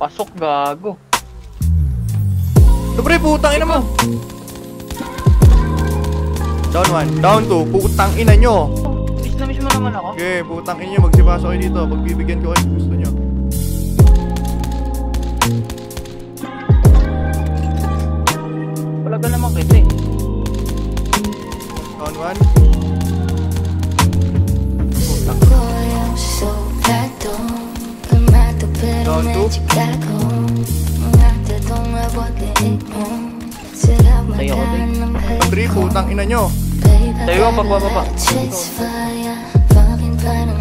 Pasok, gago. Ito pre, putang ina mo. Down 1, down 2, putang ina nyo. Miss na miss mo naman ako. Okay, putang ina nyo, magsipasok kayo dito. Pagbibigyan ko kayo gusto nyo. Wala ka naman kita eh. Down 1. Down 2. Tayo ko din. 3, putang ina nyo. Tayo ko pagbababa.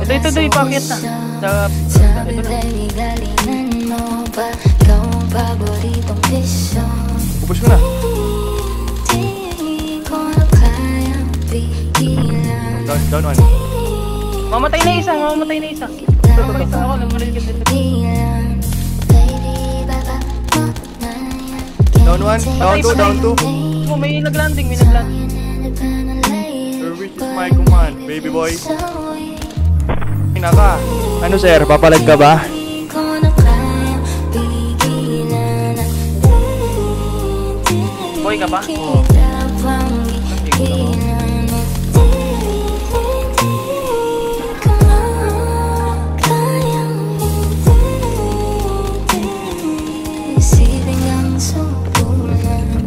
Ito, ipakit na. Ito na. Upos ko na. Down 1. Mamatay na isa. Ako, nagmaril ka dito. Down 1, down 2. Oh, may naglanding. Your wish is my command, baby boy. Naka. Ano sir, papalag ka ba? Boy ka ba? Oo.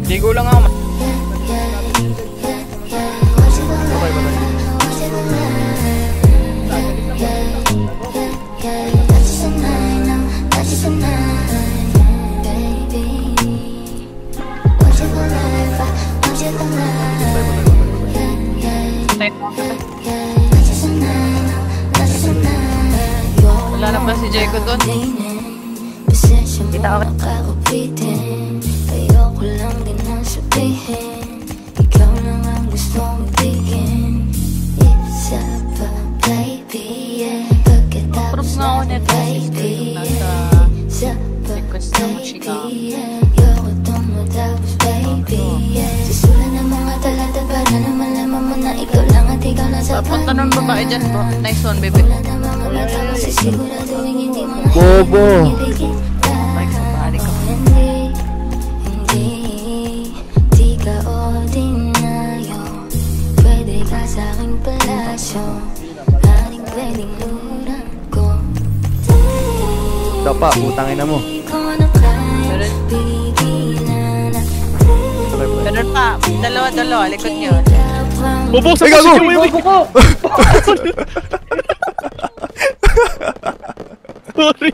Ligo lang ako. Okay ba tayo? Wala na ba si Jacob doon? Kita ka. Ayoko lang din ang sabihin, ikaw lang ang gusto mong bigyan. It's up, baby, yeah. Pagkatapos na baby, yeah. Request na mo siya. Ayoko itong matapos baby, yeah. Sisulan ng mga talata para na malaman mo na ikaw lang at ikaw lang sa Punta ng babae dyan bro. Nice one baby. wala namang mga tama sa siguraduhin hindi mo na Bobo. ibigin. Like sa balik ko. Di ka ordinaryo, pwede ka sa'king palasyo, haring pwedeng luran ko. Dapa, putang ina mo. Ganun pa. Dalawa. Likod nyo. Bobo, sa gago! Bobo ko! Sorry.